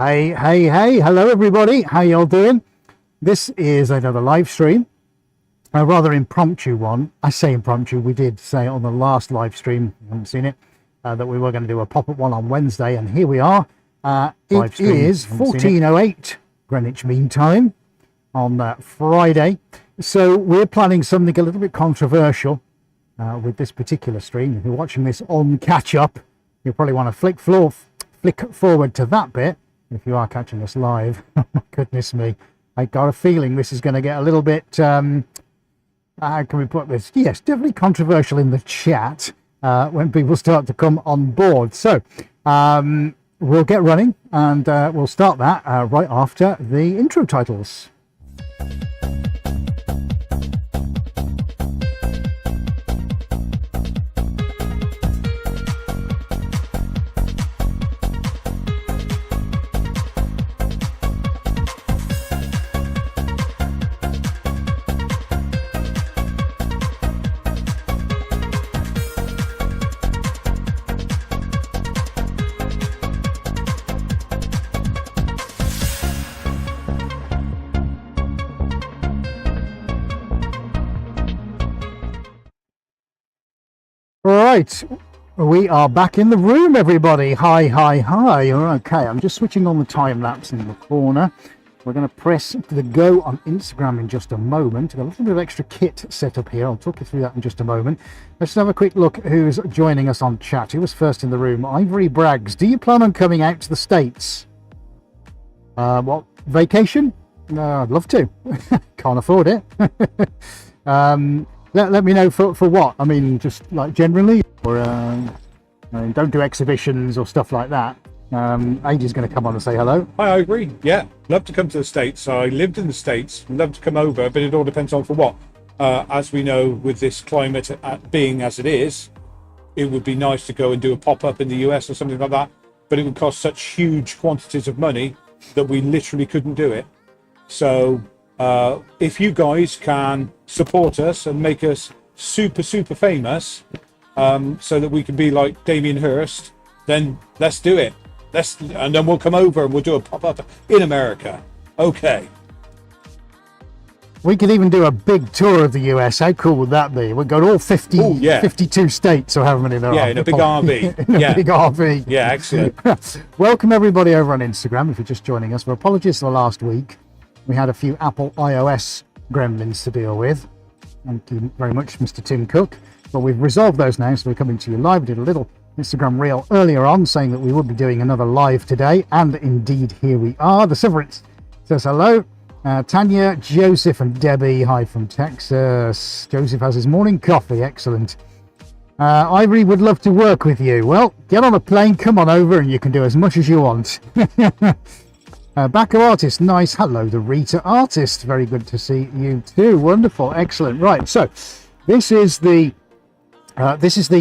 Hey, hello everybody. How y'all doing? This is another live stream, a rather impromptu one. I say impromptu, we did say on the last live stream, you haven't seen it, that we were going to do a pop-up one on Wednesday, and here we are. It is 14:08 Greenwich Mean Time on Friday. So we're planning something a little bit controversial with this particular stream. If you're watching this on catch-up, you'll probably want to flick forward to that bit. If you are catching us live, oh my goodness me, I got a feeling this is going to get a little bit, how can we put this? Yes, definitely controversial in the chat when people start to come on board. So we'll get running and we'll start that right after the intro titles. Right, we are back in the room, everybody. Hi. Okay, I'm just switching on the time lapse in the corner. We're going to press the go on Instagram in just a moment. Got a little bit of extra kit set up here. I'll talk you through that in just a moment. Let's have a quick look who's joining us on chat. Who was first in the room? Ivory Braggs. Do you plan on coming out to the States? What, vacation? I'd love to. Can't afford it. Let me know for what. I mean, just like generally, or I mean, don't do exhibitions or stuff like that. AJ's going to come on and say hello. Hi, Ivory. Yeah, love to come to the States. I lived in the States, love to come over, but it all depends on for what. As we know, with this climate being as it is, it would be nice to go and do a pop-up in the US or something like that, but it would cost such huge quantities of money that we literally couldn't do it. So if you guys can support us and make us super famous, so that we can be like Damien Hirst, then let's do it. And then we'll come over and we'll do a pop-up in America. Okay. We could even do a big tour of the US. How cool would that be? We'd go to all 52 states or however many there are. Yeah, in a big RV. in a big RV. Yeah, excellent. Welcome everybody over on Instagram if you're just joining us. For apologies for the last week. We had a few Apple iOS gremlins to deal with. Thank you very much, Mr. Tim Cook. But we've resolved those now, so we're coming to you live. We did a little Instagram reel earlier on saying that we would be doing another live today, and indeed here we are. The Severance says hello. Tanya, Joseph and Debbie, hi from Texas. Joseph has his morning coffee, excellent. Ivory would love to work with you. Well, get on a plane, come on over and you can do as much as you want. Bacco Artist, nice. Hello, the Rita Artist. Very good to see you too. Wonderful, excellent. Right, so this is the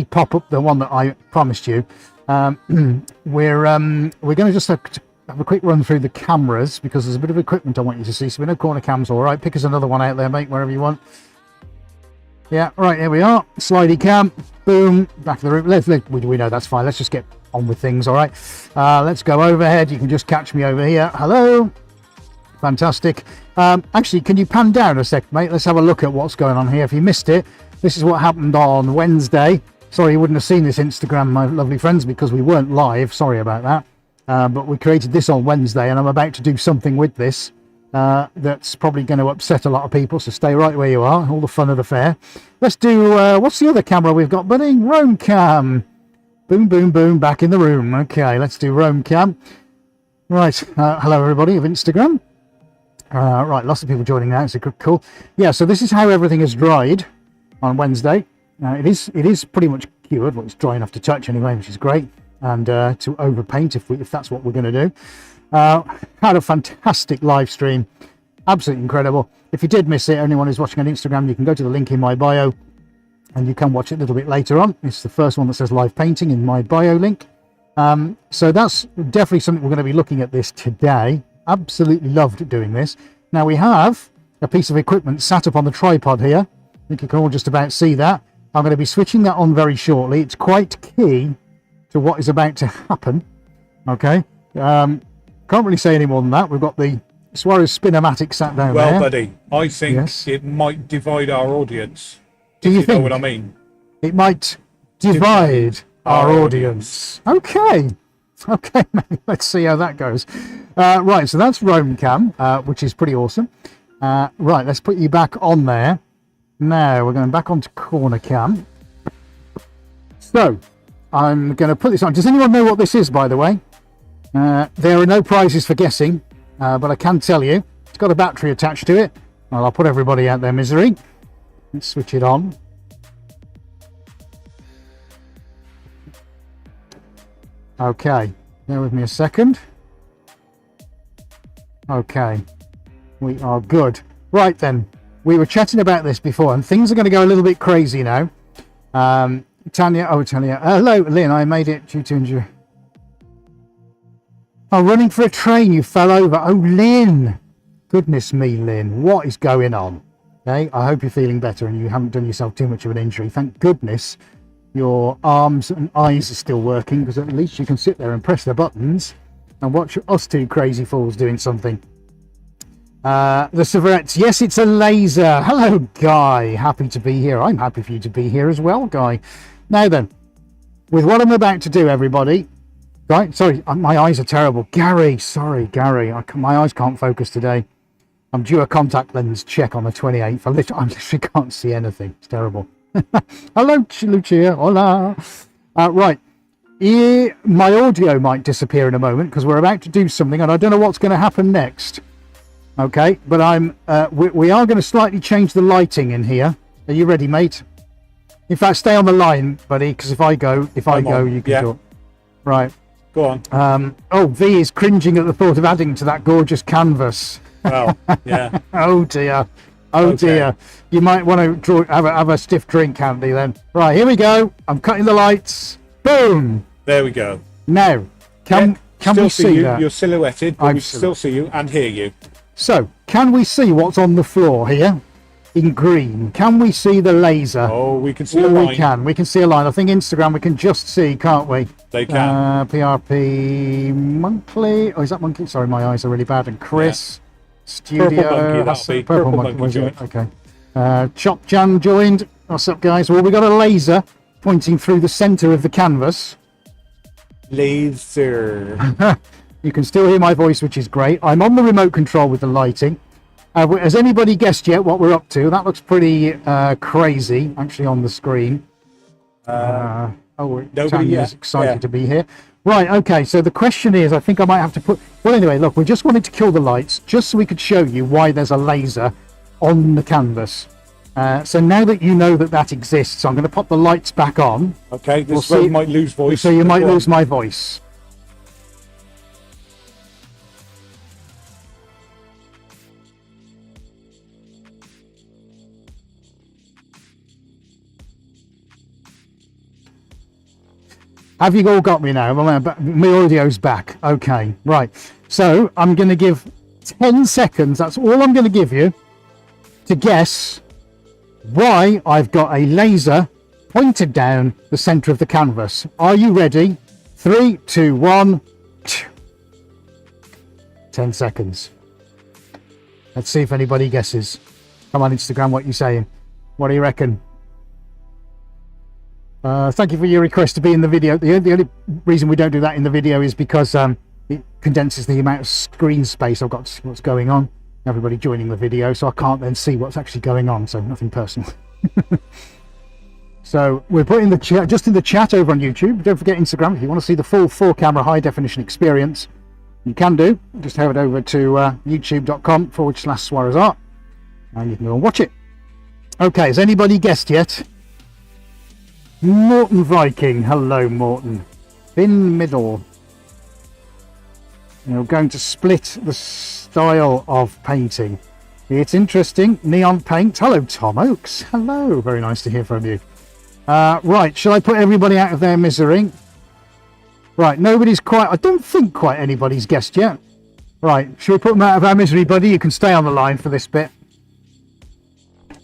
pop-up, the one that I promised you. We're going to just have a quick run through the cameras because there's a bit of equipment I want you to see. So we know corner cams, all right. Pick us another one out there, mate, wherever you want. Yeah, right, here we are. Slidey cam, boom, back of the room. We know that's fine. Let's just get on with things, all right. Let's go overhead. You can just catch me over here. Hello. Fantastic. Actually, can you pan down a sec, mate? Let's have a look at what's going on here. If you missed it, this is what happened on Wednesday. Sorry you wouldn't have seen this Instagram, my lovely friends, because we weren't live. Sorry about that. But we created this on Wednesday, and I'm about to do something with this that's probably going to upset a lot of people, so stay right where you are. All the fun of the fair. Let's do, what's the other camera we've got, buddy? Roam cam. Boom, back in the room. Okay, let's do roam cam. Right, hello everybody of Instagram. Right, lots of people joining now, so cool. Yeah, so this is how everything is dried on Wednesday. It is pretty much cured. Well, it's dry enough to touch anyway, which is great, and to overpaint if that's what we're going to do. Had a fantastic live stream, absolutely incredible. If you did miss it, anyone who's watching on Instagram, you can go to the link in my bio and you can watch it a little bit later on. It's the first one that says live painting in my bio link. So that's definitely something we're going to be looking at this today. Absolutely loved doing this. Now we have a piece of equipment sat up on the tripod here. I think you can all just about see that. I'm going to be switching that on very shortly. It's quite key to what is about to happen. Okay. Can't really say any more than that. We've got the Suarez Spinomatic sat down Well, there. buddy, I think Yes. it might divide our audience. Do you Know think what I mean? it might divide our audience? Okay. Okay, mate. Let's see how that goes. Right, so that's Roam Cam, which is pretty awesome. Right, let's put you back on there. Now we're going back onto corner cam. So I'm going to put this on. Does anyone know what this is, by the way? There are no prizes for guessing, but I can tell you it's got a battery attached to it. Well, I'll put everybody out their misery. Let's switch it on. Okay, bear with me a second. Okay, we are good. Right then, we were chatting about this before, and things are going to go a little bit crazy now. Tanya, hello, Lynn, I made it due to injury. Oh, running for a train, you fell over. Oh, Lynn. Goodness me, Lynn, what is going on? Okay, I hope you're feeling better and you haven't done yourself too much of an injury. Thank goodness your arms and eyes are still working, because at least you can sit there and press the buttons and watch us two crazy fools doing something. The Severettes, yes, it's a laser. Hello, Guy. Happy to be here. I'm happy for you to be here as well, Guy. Now then, with what I'm about to do, everybody. Right, sorry, my eyes are terrible. Gary, sorry, Gary. My eyes can't focus today. I'm due a contact lens check on the 28th. I literally can't see anything. It's terrible. Hello, Lucia. Hola. Right. My audio might disappear in a moment because we're about to do something and I don't know what's going to happen next. Okay, but we are going to slightly change the lighting in here. Are you ready, mate? In fact, stay on the line, buddy, because if I go, you can talk. Right. Go on. Oh, V is cringing at the thought of adding to that gorgeous canvas. Well, yeah. Oh dear. Oh Okay. dear. You might want to have a stiff drink, Andy, then. Right, here we go. I'm cutting the lights. Boom. There we go. Now, can we see you? that? You're silhouetted, but we still see you and hear you. So, can we see what's on the floor here in green? Can we see the laser? Oh, we can see a line. We can. We can see a line. I think Instagram we can just see, can't we? They can. PRP Monthly. Oh, is that Monkey? Sorry, my eyes are really bad. And Chris. Studio. Purple Monkey, that'll be. Purple Monkey was it? joined. Okay. Chop Jan joined. What's up, guys? Well, we got a laser pointing through the center of the canvas. Laser. You can still hear my voice, which is great. I'm on the remote control with the lighting. Has anybody guessed yet what we're up to? That looks pretty crazy, actually, on the screen. Tanya's excited to be here. Right, okay, so the question is, I think I might have to put... Well, anyway, look, we just wanted to kill the lights, just so we could show you why there's a laser on the canvas. So now that you know that exists, I'm going to pop the lights back on. Okay, this way you might lose voice. So you might lose my voice. Have you all got me now? My audio's back. Okay, right. So I'm going to give 10 seconds. That's all I'm going to give you to guess why I've got a laser pointed down the center of the canvas. Are you ready? 3, 2, 1. 10 seconds. Let's see if anybody guesses. Come on, Instagram, what are you saying? What do you reckon? Thank you for your request to be in the video. The only reason we don't do that in the video is because it condenses the amount of screen space I've got to see what's going on. Everybody joining the video, so I can't then see what's actually going on, so nothing personal. So we're putting the chat just in the chat over on YouTube. Don't forget Instagram. If you want to see the full 4-camera high definition experience, you can do. Just head over to youtube.com/Suarez Art and you can go and watch it. Okay, has anybody guessed yet? Morton Viking. Hello, Morton. Thin middle. You're going to split the style of painting. It's interesting. Neon paint. Hello, Tom Oakes. Hello. Very nice to hear from you. Right. Shall I put everybody out of their misery? Right. Nobody's quite... I don't think quite anybody's guessed yet. Right. Shall we put them out of our misery, buddy? You can stay on the line for this bit.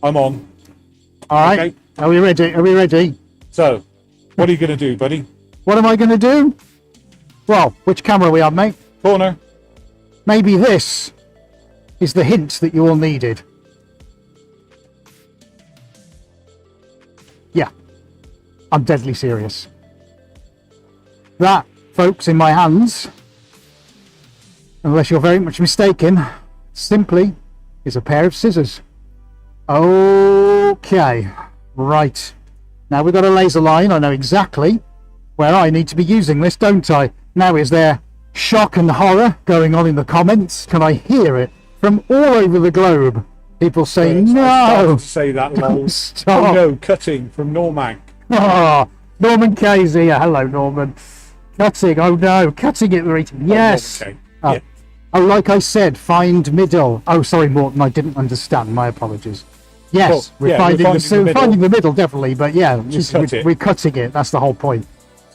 I'm on. All right. Okay. Are we ready? Are we ready? So, what are you going to do, buddy? What am I going to do? Well, which camera are we on, mate? Corner. maybe this is the hint that you all needed. Yeah, I'm deadly serious. That, folks, in my hands, unless you're very much mistaken, simply is a pair of scissors. Okay, right. Now we've got a laser line. I know exactly where I need to be using this, don't I? Now, is there shock and horror going on in the comments? Can I hear it from all over the globe? People saying, I started no! to say that lol. Stop. Oh no, cutting from Normank. Oh, Norman K's here. Hello, Norman. Cutting, oh no, cutting it, Rita. Yes. Okay. Oh, Yeah. oh, like I said, find middle. Oh, sorry, Morton, I didn't understand. My apologies. Yes, Oh, we're yeah, finding, we're finding the middle. finding the middle, definitely, but yeah, we're cutting it. That's the whole point.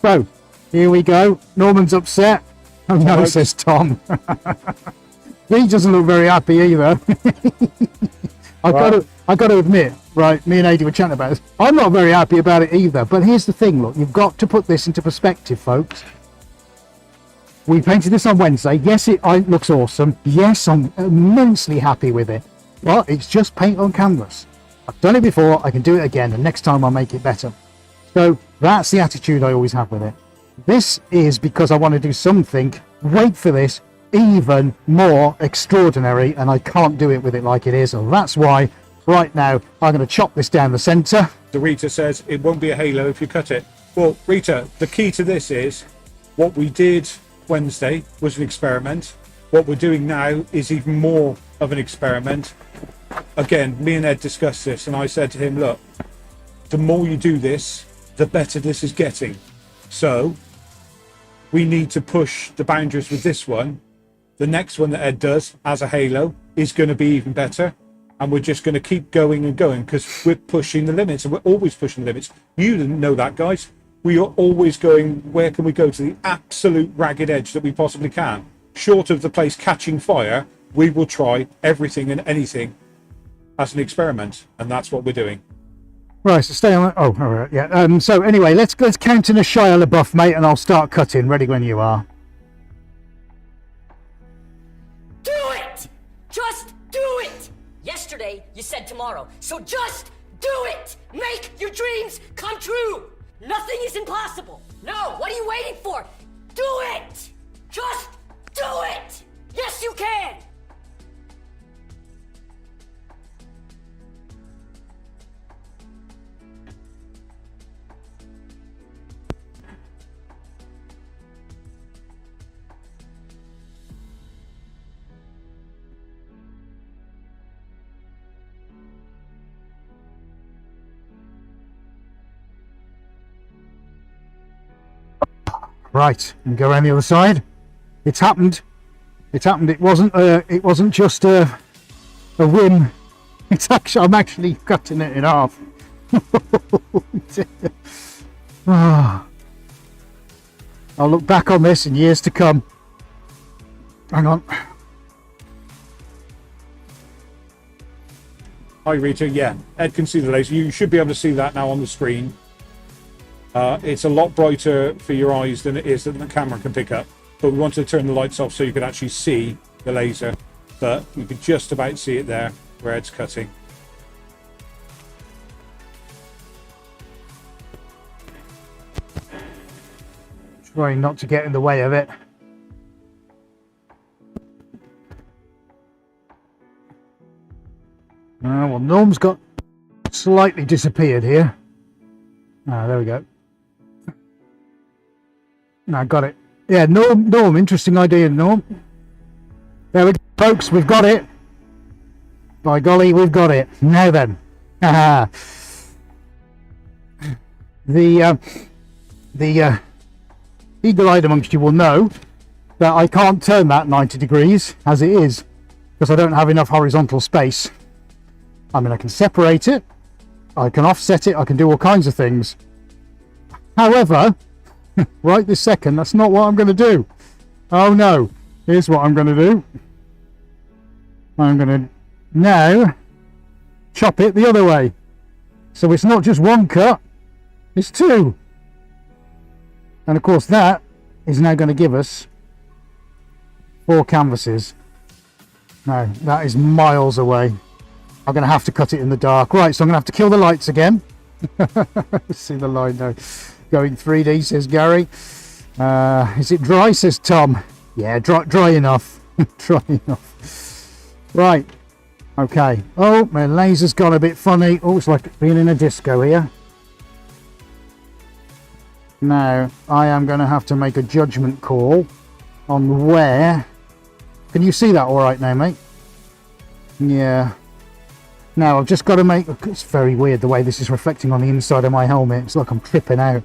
So, here we go. Norman's upset. Oh no, Alright. says Tom. He doesn't look very happy either. I got to admit, right, me and Adi were chatting about this. I'm not very happy about it either, but here's the thing, look, you've got to put this into perspective, folks. We painted this on Wednesday. Yes, it looks awesome. Yes, I'm immensely happy with it, but it's just paint on canvas. I've done it before, I can do it again, and next time I'll make it better. So that's the attitude I always have with it. This is because I want to do something, wait for this, even more extraordinary, and I can't do it with it like it is, and that's why right now I'm going to chop this down the center. The Rita says it won't be a halo if you cut it. Well, Rita, the key to this is what we did Wednesday was an experiment. What we're doing now is even more of an experiment. Again, me and Ed discussed this, and I said to him, look, the more you do this, the better this is getting. So we need to push the boundaries with this one. The next one that Ed does as a halo is going to be even better, and we're just going to keep going and going because we're pushing the limits, and we're always pushing the limits. You didn't know that, guys. We are always going, where can we go to the absolute ragged edge that we possibly can? Short of the place catching fire, we will try everything and anything as an experiment, and that's what we're doing. Right, so stay on. Oh, all right, yeah. So anyway, let's count in a Shia LaBeouf, mate, and I'll start cutting. Ready when you are. Do it! Just do it! Yesterday, you said tomorrow, so just do it! Make your dreams come true! Nothing is impossible! No, what are you waiting for? Do it! Just do it! Yes, you can! Right, and go around the other side. It's happened. It's happened. It wasn't just a whim. It's actually, I'm actually cutting it in half. Ah. I'll look back on this in years to come. Hang on. Hi Rita, yeah, Ed can see the laser. You should be able to see that now on the screen. It's a lot brighter for your eyes than it is that the camera can pick up, but we wanted to turn the lights off so you could actually see the laser, but you could just about see it there where Ed's cutting. Trying not to get in the way of it. Well, Norm's got slightly disappeared here. There we go. I got it. Yeah, Norm, interesting idea, Norm. There we go, folks, we've got it. By golly, we've got it. Now then. The eagle-eyed amongst you will know that I can't turn that 90 degrees as it is because I don't have enough horizontal space. I mean, I can separate it, I can offset it, I can do all kinds of things. However, right this second, that's not what I'm going to do. Oh no, here's what I'm going to do. I'm going to now chop it the other way. So it's not just one cut, it's two. And of course that is now going to give us 4 canvases. No, that is miles away. I'm going to have to cut it in the dark. Right, so I'm going to have to kill the lights again. See the line now. Going 3D, says Gary. Is it dry, says Tom. Yeah, dry enough. Dry enough. Right. Okay. Oh, my laser's gone a bit funny. Oh, it's like being in a disco here. Now, I am going to have to make a judgment call on where... Can you see that all right now, mate? Yeah. Now, I've just got to make... It's very weird the way this is reflecting on the inside of my helmet. It's like I'm tripping out.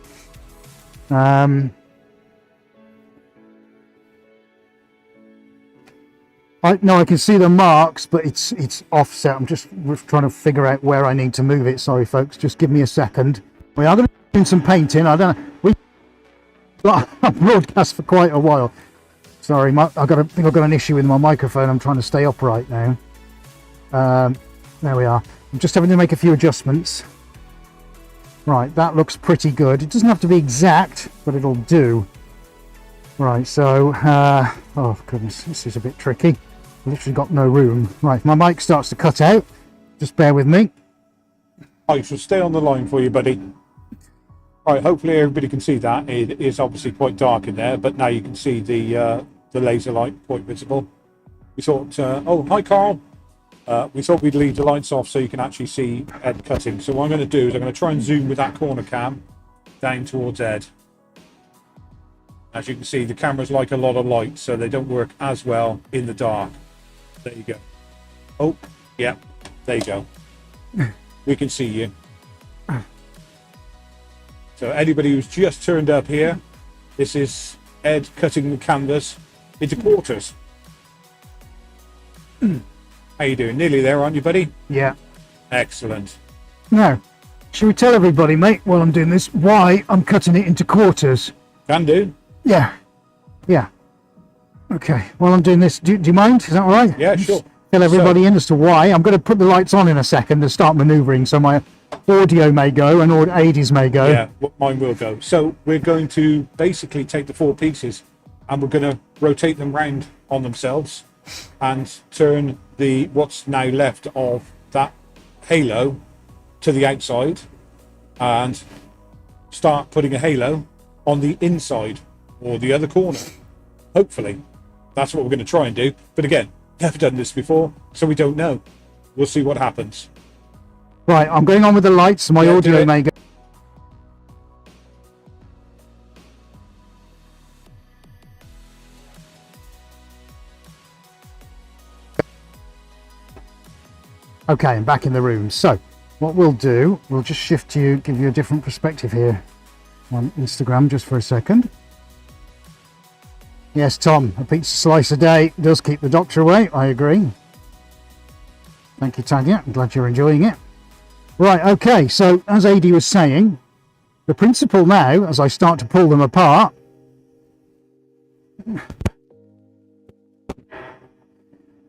I can see the marks, but it's offset. I'm just trying to figure out where I need to move it. Sorry, folks. Just give me a second. We are going to do some painting. I don't know. We've broadcast for quite a while. Sorry, I think I've got an issue with my microphone. I'm trying to stay upright now. There we are. I'm just having to make a few adjustments. Right, that looks pretty good. It doesn't have to be exact, but it'll do. Right, so, oh goodness, this is a bit tricky. I've literally got no room. Right, my mic starts to cut out. Just bear with me. I shall stay on the line for you, buddy. All right, hopefully everybody can see that. It is obviously quite dark in there, but now you can see the laser light quite visible. We thought, oh, hi, Carl. We thought we'd leave the lights off so you can actually see Ed cutting. So what I'm going to do is I'm going to try and zoom with that corner cam down towards Ed. As you can see, the cameras like a lot of light, so they don't work as well in the dark. There you go. Oh, yeah, there you go. We can see you. So anybody who's just turned up here, this is Ed cutting the canvas into quarters. How you doing? Nearly there, aren't you, buddy? Yeah. Excellent. Now, should we tell everybody, mate, while I'm doing this, why I'm cutting it into quarters? Can do. Yeah. Yeah. Okay. While I'm doing this, do you mind? Is that all right? Yeah, sure. Fill everybody in as to why. I'm going to put the lights on in a second to start manoeuvring, so my audio may go and Aidies may go. Yeah, mine will go. So we're going to basically take the four pieces and we're going to rotate them round on themselves and turn what's now left of that halo to the outside and start putting a halo on the inside or the other corner. Hopefully. That's what we're going to try and do. But again, never done this before, so we don't know. We'll see what happens. Right, I'm going on with the lights, so my audio may go. Okay, I'm back in the room. So, what we'll do, we'll just shift you, give you a different perspective here on Instagram just for a second. Yes, Tom, a pizza slice a day does keep the doctor away. I agree. Thank you, Tanya. I'm glad you're enjoying it. Right, okay, so as Adi was saying, the principle now, as I start to pull them apart,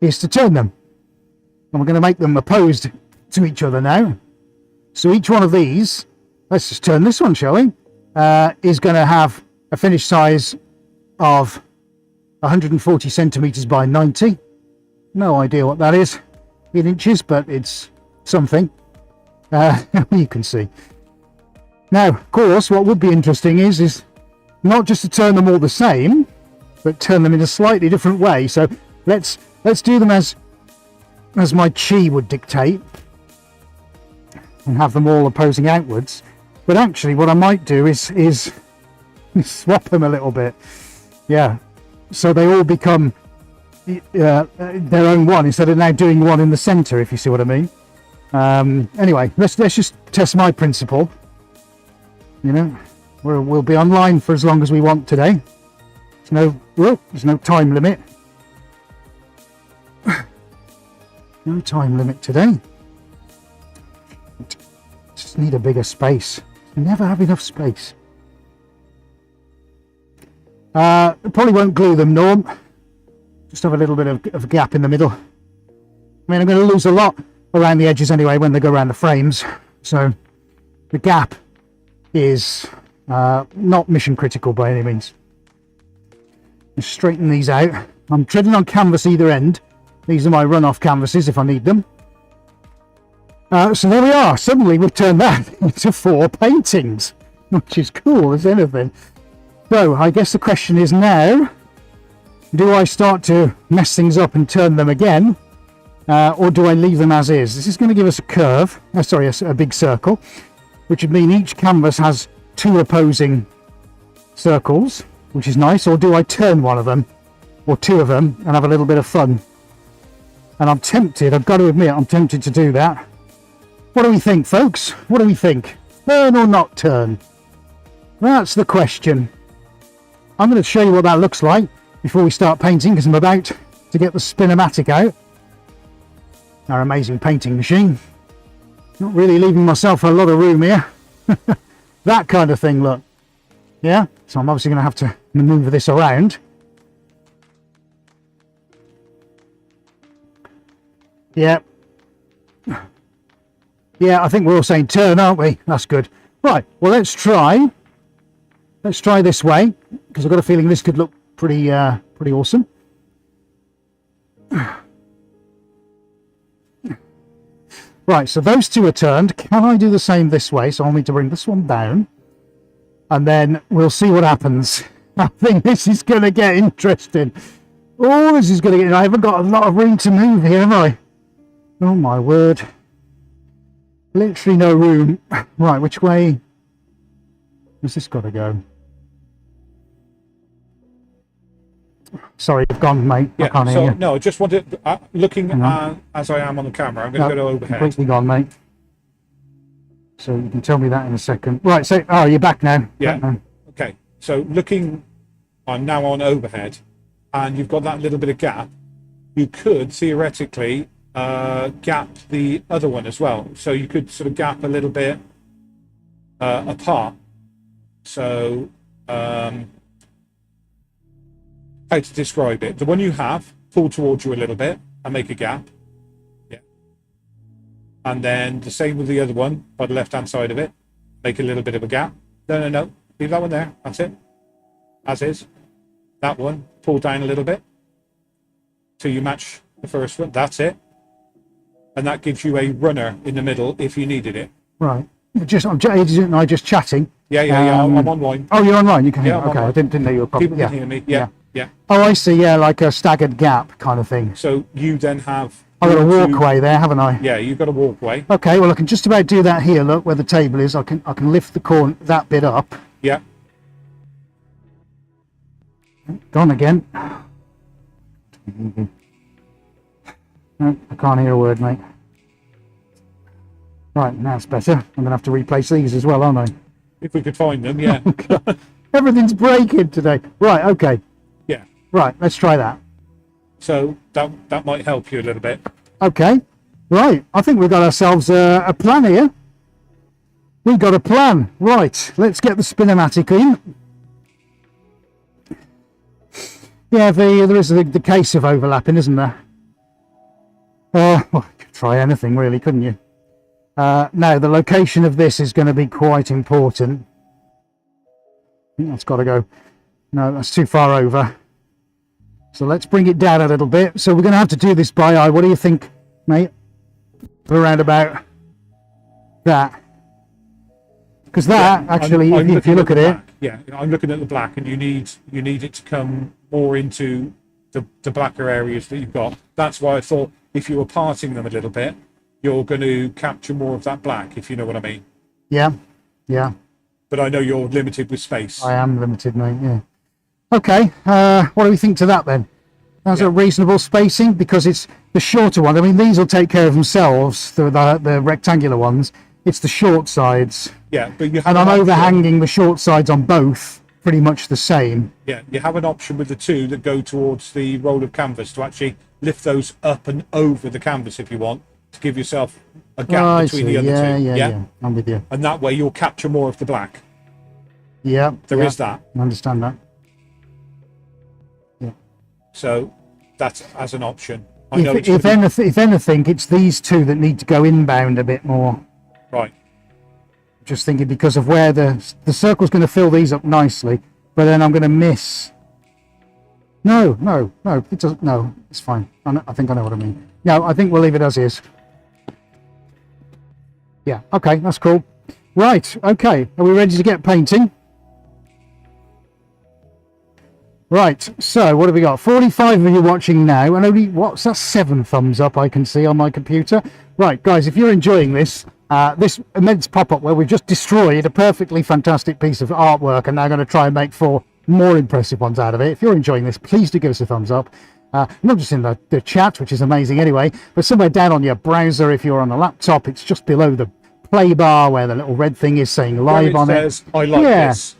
is to turn them. And we're going to make them opposed to each other now. So each one of these, let's just turn this one, shall we, is going to have a finished size of 140 centimeters by 90. No idea what that is in inches, but it's something. You can see. Now, of course, what would be interesting is not just to turn them all the same, but turn them in a slightly different way. So let's do them as my chi would dictate and have them all opposing outwards. But actually what I might do is swap them a little bit. Yeah, so they all become their own one instead of now doing one in the center, if you see what I mean. Anyway, let's just test my principle. You know, we'll be online for as long as we want today. There's no time limit. No time limit today. Just need a bigger space. Never have enough space. Probably won't glue them, Norm. Just have a little bit of a gap in the middle. I mean, I'm going to lose a lot around the edges anyway when they go around the frames. So the gap is not mission critical by any means. Just straighten these out. I'm treading on canvas either end, These are my runoff canvases if I need them. So there we are. Suddenly we've turned that into 4 paintings, which is cool as anything. So I guess the question is now, do I start to mess things up and turn them again? Or do I leave them as is? This is going to give us a curve, a big circle, which would mean each canvas has 2 opposing circles, which is nice. Or do I turn one of them, or 2 of them, and have a little bit of fun? And I'm tempted, I've got to admit, I'm tempted to do that. What do we think, folks? What do we think? Turn or not turn? That's the question. I'm going to show you what that looks like before we start painting, because I'm about to get the Spinomatic out. Our amazing painting machine. Not really leaving myself a lot of room here. That kind of thing, look. Yeah, so I'm obviously going to have to maneuver this around. Yeah. Yeah, I think we're all saying turn, aren't we? That's good. Right, well, let's try this way, because I've got a feeling this could look pretty awesome. Right, so those 2 are turned. Can I do the same this way? So I'll need to bring this one down, and then we'll see what happens. I think this is going to get interesting. Oh, this is going to get... I haven't got a lot of room to move here, have I? Oh, my word. Literally no room. Right, which way has this got to go? Sorry, you've gone, mate. Yeah, I can't hear you. no, I just wanted, looking as I am on the camera, I'm going to go to overhead. Completely gone, mate. So you can tell me that in a second. Right, so, oh, you're back now. Yeah, back now. okay. So looking, I'm now on overhead, and you've got that little bit of gap. You could, theoretically, gap the other one as well. So you could sort of gap a little bit apart. So, how to describe it? The one you have, pull towards you a little bit and make a gap. Yeah. And then the same with the other one by the left-hand side of it. Make a little bit of a gap. No. Leave that one there. That's it. As is. That one, pull down a little bit till you match the first one. That's it. And that gives you a runner in the middle if you needed it. Right. I'm just chatting. Yeah. I'm online. Oh, you're online. You can hear. Yeah, Okay, I didn't know you were probably. People can hear me. Yeah. Oh, I see. Yeah, like a staggered gap kind of thing. So you then have... I've got a walkway there, haven't I? Yeah, you've got a walkway. Okay, well, I can just about do that here. Look where the table is. I can lift the corner, that bit up. Yeah. Gone again. No, I can't hear a word, mate. Right, that's better. I'm going to have to replace these as well, aren't I? If we could find them, yeah. Everything's breaking today. Right, okay. Yeah. Right, let's try that. So that might help you a little bit. Okay. Right, I think we've got ourselves a plan here. We've got a plan. Right, let's get the Spinomatic in. Yeah, there is the case of overlapping, isn't there? Well, you could try anything really, couldn't you? Now, the location of this is going to be quite important. I think that's got to go. No, that's too far over. So let's bring it down a little bit. So we're going to have to do this by eye. What do you think, mate? Around about that. Because that, actually, if you look at it... Yeah, I'm looking at the black, and you need it to come more into the blacker areas that you've got. That's why I thought if you were parting them a little bit, you're going to capture more of that black, if you know what I mean. Yeah. But I know you're limited with space. I am limited, mate, yeah. Okay, what do we think to that then? That's a reasonable spacing, because it's the shorter one. I mean, these will take care of themselves, the rectangular ones. It's the short sides. Yeah, but you have and I'm overhanging the short sides on both, pretty much the same. Yeah, you have an option with the two that go towards the roll of canvas to actually lift those up and over the canvas if you want, to give yourself a gap between the other two. Yeah, I'm with you. And that way you'll capture more of the black. Yeah. There is that. I understand that. Yeah. So that's as an option. I if, know it's if anything, it's these two that need to go inbound a bit more. Right. Just thinking because of where the circle's going to fill these up nicely, but then I'm going to miss No, no, no, it doesn't. No, it's fine. I think I know what I mean. No, I think we'll leave it as is. Yeah, okay, that's cool. Right, okay, are we ready to get painting? Right, so what have we got? 45 of you watching now, and only, what's that, 7 thumbs up I can see on my computer. Right, guys, if you're enjoying this, this immense pop-up where we've just destroyed a perfectly fantastic piece of artwork and now going to try and make 4 more impressive ones out of it. If you're enjoying this, please do give us a thumbs up. Not just in the chat, which is amazing anyway, but somewhere down on your browser, if you're on a laptop, it's just below the play bar where the little red thing is saying live on it. I like this.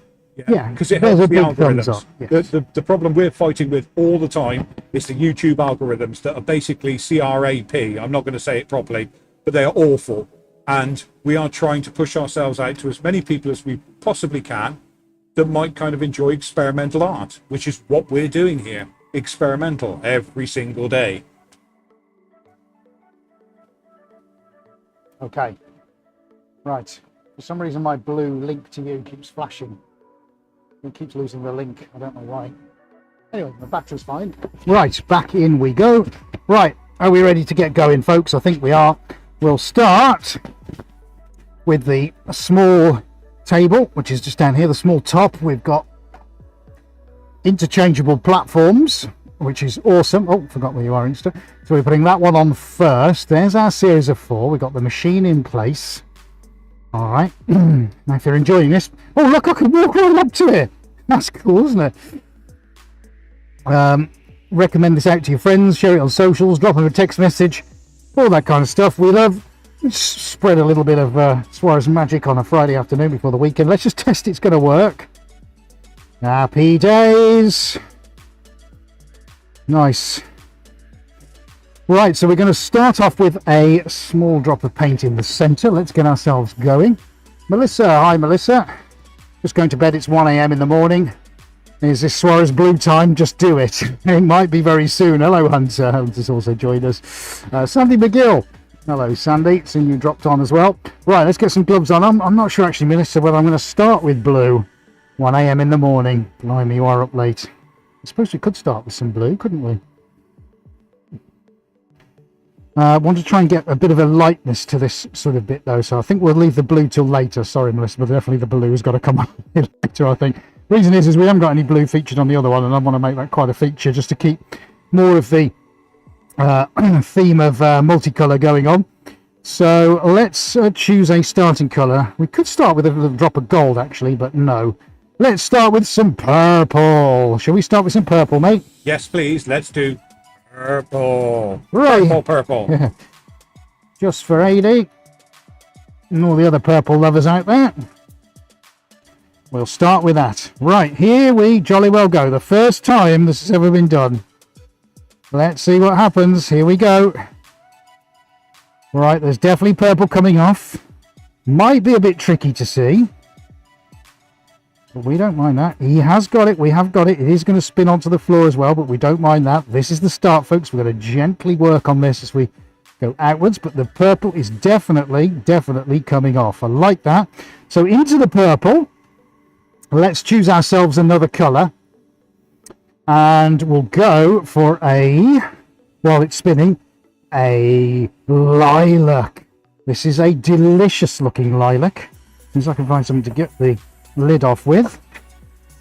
Yeah, because it there's helps a the big thumbs algorithms. up. Yes. The problem we're fighting with all the time is the YouTube algorithms that are basically CRAP. I'm not going to say it properly, but they are awful. And we are trying to push ourselves out to as many people as we possibly can that might kind of enjoy experimental art, which is what we're doing here. Experimental every single day. Okay. Right. For some reason, my blue link to you keeps flashing. It keeps losing the link. I don't know why. Anyway, the battery's fine. Right, back in we go. Right, are we ready to get going, folks? I think we are. We'll start with the small table, which is just down here, the small top. We've got interchangeable platforms, which is awesome. Oh, forgot where you are, Insta. So we're putting that one on first. There's our series of 4. We've got the machine in place. All right. Now, if you're enjoying this, oh look, I can walk right up to it. That's cool, isn't it? Recommend this out to your friends, share it on socials, drop them a text message, all that kind of stuff. We love spread a little bit of Suarez magic on a Friday afternoon before the weekend. Let's just test it's going to work. Happy days. Nice. Right, so we're going to start off with a small drop of paint in the center. Let's get ourselves going. Melissa, hi Melissa. Just going to bed, it's 1 a.m. in the morning. Is this Suarez blue time? Just do it. It might be very soon. Hello Hunter. Hunter's also joined us. Sandy McGill. Hello Sandy, seen you dropped on as well. Right, let's get some gloves on. I'm not sure actually, Melissa, whether I'm going to start with blue. 1 a.m. in the morning. Blimey, you are up late. I suppose we could start with some blue, couldn't we? Want to try and get a bit of a lightness to this sort of bit though, so I think we'll leave the blue till later. Sorry Melissa, but definitely the blue has got to come on later, I think. Reason is we haven't got any blue featured on the other one, and I want to make that quite a feature just to keep more of the theme of multicolour going on. So let's choose a starting colour. We could start with a little drop of gold actually, but no. Let's start with some purple. Shall we start with some purple, mate? Yes, please. Let's do purple. Right. Purple. Yeah. Just for 80 and all the other purple lovers out there. We'll start with that. Right, here we jolly well go. The first time this has ever been done. Let's see what happens. Here we go. Right, there's definitely purple coming off. Might be a bit tricky to see. But we don't mind that. He has got it. We have got it. It is going to spin onto the floor as well, but we don't mind that. This is the start, folks. We're going to gently work on this as we go outwards, but the purple is definitely coming off. I like that. So into the purple. Let's choose ourselves another colour. And we'll go for a, while it's spinning, a lilac. This is a delicious looking lilac. Seems like I can find something to get the lid off with.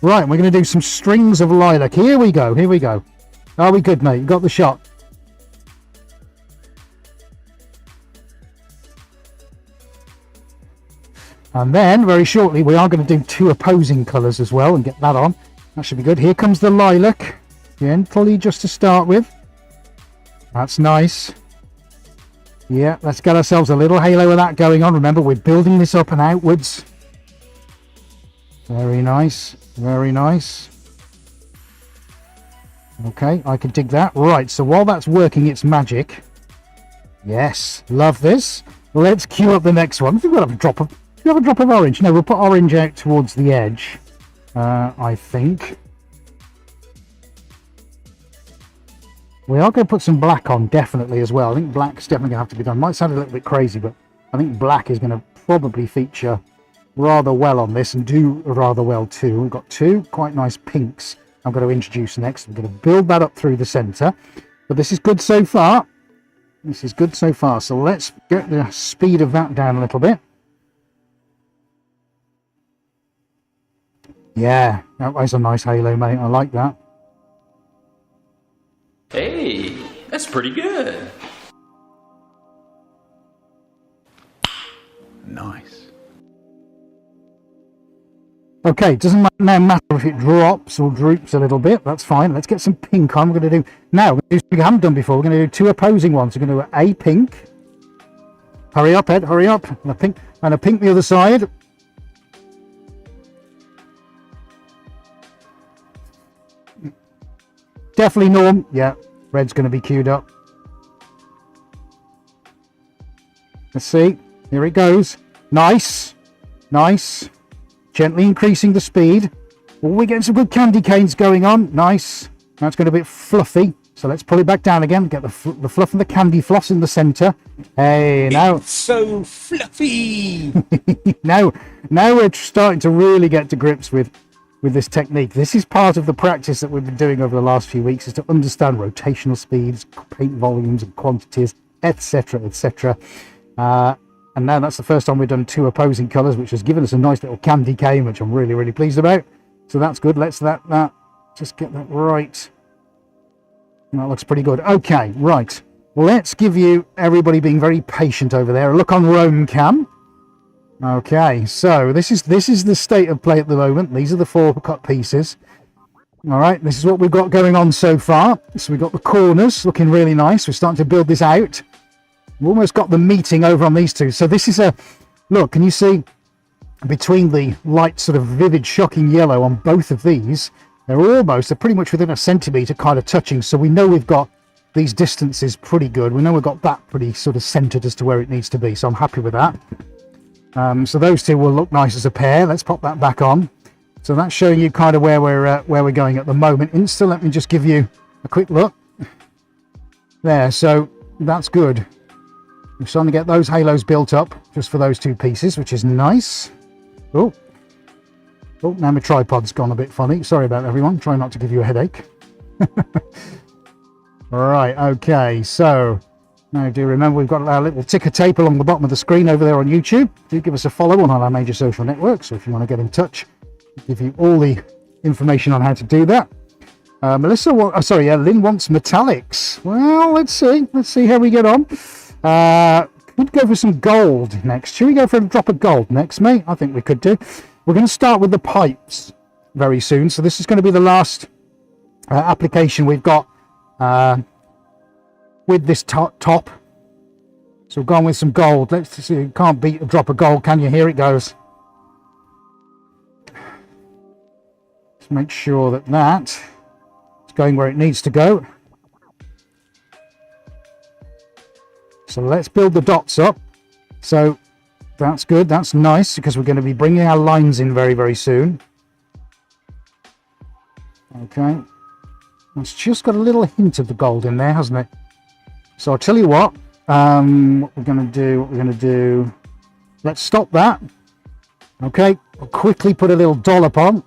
Right, we're going to do some strings of lilac. Here we go, here we go. Are we good, mate? You got the shot? And then, very shortly, we are going to do 2 opposing colours as well and get that on. That should be good. Here comes the lilac. Gently, just to start with. That's nice. Yeah, let's get ourselves a little halo of that going on. Remember, we're building this up and outwards. Very nice. Very nice. Okay, I can dig that. Right, so while that's working its magic. Yes, love this. Let's cue up the next one. I think we'll have a drop of... Do you have a drop of orange? No, we'll put orange out towards the edge. I think. We are going to put some black on, definitely, as well. I think black's definitely going to have to be done. Might sound a little bit crazy, but I think black is going to probably feature rather well on this and do rather well too. We've got 2 quite nice pinks I'm going to introduce next. I'm going to build that up through the center. But this is good so far. This is good so far. So let's get the speed of that down a little bit. Yeah, that was a nice halo, mate. I like that. Hey, that's pretty good. Nice. Okay, doesn't now matter if it drops or droops a little bit. That's fine. Let's get some pink on. We're going to do now. We haven't done before. We're going to do two opposing ones. We're going to do a pink. Hurry up, Ed. Hurry up. And a pink the other side. Definitely Norm. Yeah, red's going to be queued up. Let's see. Here it goes. Nice. Nice. Gently increasing the speed. Oh, we're getting some good candy canes going on. Nice. Now it's going to be a bit fluffy. So let's pull it back down again. Get the fluff and the candy floss in the center. Hey, now. It's so fluffy. now we're starting to really get to grips with this technique. This is part of the practice that we've been doing over the last few weeks, is to understand rotational speeds, paint volumes and quantities, etc, etc. And now that's the first time we've done two opposing colors, which has given us a nice little candy cane, which I'm really, really pleased about. So that's good. Let's just get that right. That looks pretty good. Okay, right. Let's give you, everybody being very patient over there, a look on Roam Cam. Okay, so this is the state of play at the moment. These are the 4 cut pieces. All right, this is what we've got going on so far. So we've got the corners looking really nice. We're starting to build this out. We've almost got the meeting over on these two. So this is a look. Can you see between the light, sort of vivid, shocking yellow on both of these? They're pretty much within a centimetre kind of touching. So we know we've got these distances pretty good. We know we've got that pretty sort of centered as to where it needs to be. So I'm happy with that. So those two will look nice as a pair. Let's pop that back on. So that's showing you kind of where we're going at the moment. Insta, let me just give you a quick look. There, so that's good. We're starting to get those halos built up just for those two pieces, which is nice. Oh, now my tripod's gone a bit funny. Sorry about that, everyone. Try not to give you a headache. All right, okay, so now do remember we've got our little ticker tape along the bottom of the screen over there on YouTube. Do give us a follow on our major social networks. So if you want to get in touch, I'll give you all the information on how to do that. Lynn wants metallics. Well, let's see how we get on. We'd go for some gold next. Should we go for a drop of gold next, mate? I think we could do. We're going to start with the pipes very soon. So this is going to be the last application we've got with this top. So we've gone with some gold. Let's see. You can't beat a drop of gold, can you? Here it goes. Let's make sure that is going where it needs to go. So let's build the dots up. So that's good. That's nice, because we're going to be bringing our lines in very, very soon. Okay. It's just got a little hint of the gold in there, hasn't it? So I'll tell you what we're going to do. Let's stop that. Okay. I'll quickly put a little dollop on,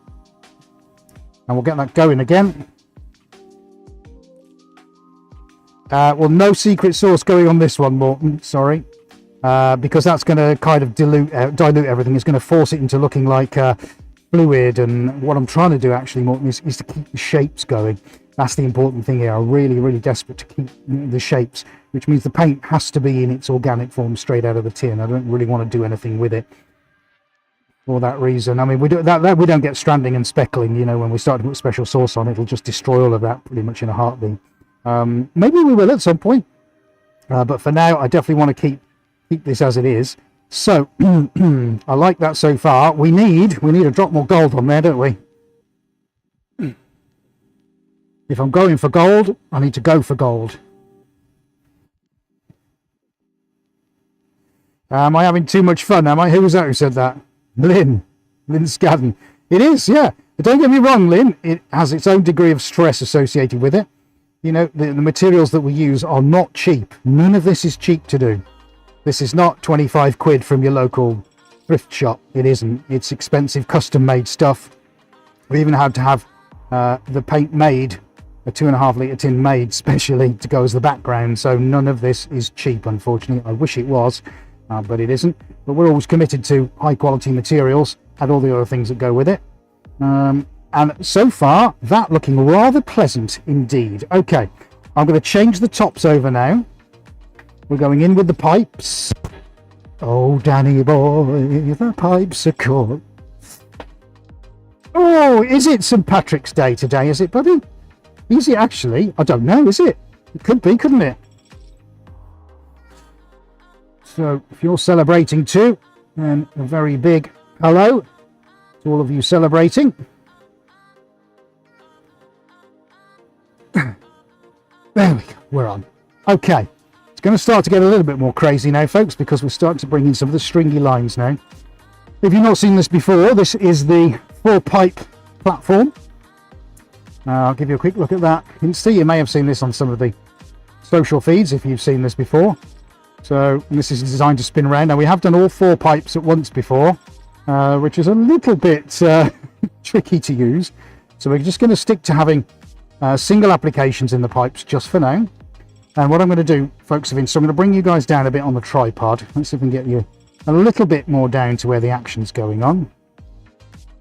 and we'll get that going again. Well, no secret sauce going on this one, Morton. Sorry, because that's going to kind of dilute everything. It's going to force it into looking like fluid. And what I'm trying to do, actually, Morton, is to keep the shapes going. That's the important thing here. I'm really, really desperate to keep the shapes, which means the paint has to be in its organic form straight out of the tin. I don't really want to do anything with it for that reason. I mean, we don't get stranding and speckling. You know, when we start to put special sauce on, it'll just destroy all of that pretty much in a heartbeat. Maybe we will at some point, but for now I definitely want to keep this as it is. So I like that so far. We need a drop more gold on there, don't we? If I'm going for gold, I need to go for gold. Am I having too much fun? Am I? Who was that who said that? Lynn Scadden. It is, yeah. But don't get me wrong, Lynn. It has its own degree of stress associated with it. You know, the materials that we use are not cheap. None of this is cheap to do. This is not 25 quid from your local thrift shop. It isn't. It's expensive, custom-made stuff. We even had to have the paint made, a 2.5 litre tin made specially to go as the background. So none of this is cheap, unfortunately. I wish it was, but it isn't. But we're always committed to high quality materials and all the other things that go with it. And so far, that looking rather pleasant indeed. Okay, I'm going to change the tops over now. We're going in with the pipes. Oh, Danny boy, the pipes are caught. Oh, is it St. Patrick's Day today, is it, buddy? Is it actually? I don't know, is it? It could be, couldn't it? So, if you're celebrating too, then a very big hello to all of you celebrating. There we go, we're on. Okay, it's going to start to get a little bit more crazy now, folks, because we're starting to bring in some of the stringy lines now. If you've not seen this before, this is the 4-pipe platform. I'll give you a quick look at that. You may have seen this on some of the social feeds if you've seen this before. So this is designed to spin around. Now we have done all 4 pipes at once before, which is a little bit tricky to use. So we're just going to stick to having single applications in the pipes just for now. And what I'm going to do, folks, so I'm going to bring you guys down a bit on the tripod. Let's see if we can get you a little bit more down to where the action's going on.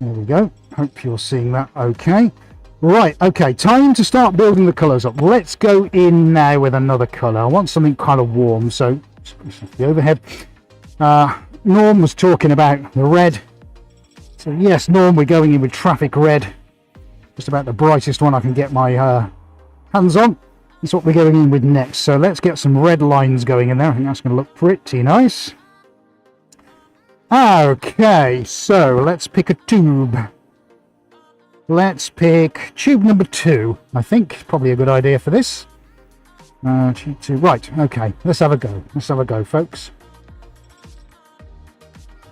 There we go. Hope you're seeing that okay. Right, okay, time to start building the colours up. Let's go in now with another colour. I want something kind of warm, so the overhead. Norm was talking about the red. So yes, Norm, we're going in with traffic red. Just about the brightest one I can get my hands on. That's what we're going in with next. So let's get some red lines going in there. I think that's going to look pretty nice. Okay, so let's pick a tube. Let's pick tube number 2. I think probably a good idea for this. Tube 2. Right, okay, let's have a go. Let's have a go, folks.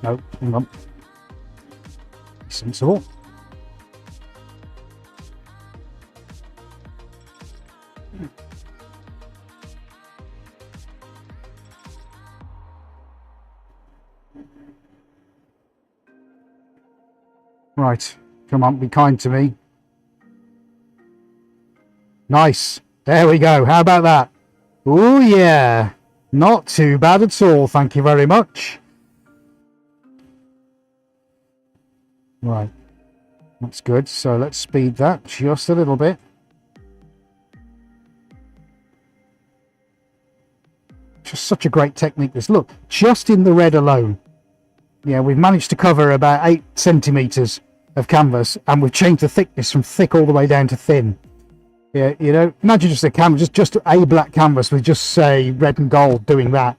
No, hang on. Sensible. Right, come on, be kind to me. Nice. There we go. How about that? Oh yeah. Not too bad at all. Thank you very much. Right. That's good. So let's speed that just a little bit. Just such a great technique this. Look, just in the red alone. Yeah, we've managed to cover about 8 centimeters of canvas, and we've changed the thickness from thick all the way down to thin. Yeah, you know, imagine just a canvas, just a black canvas with just say red and gold doing that,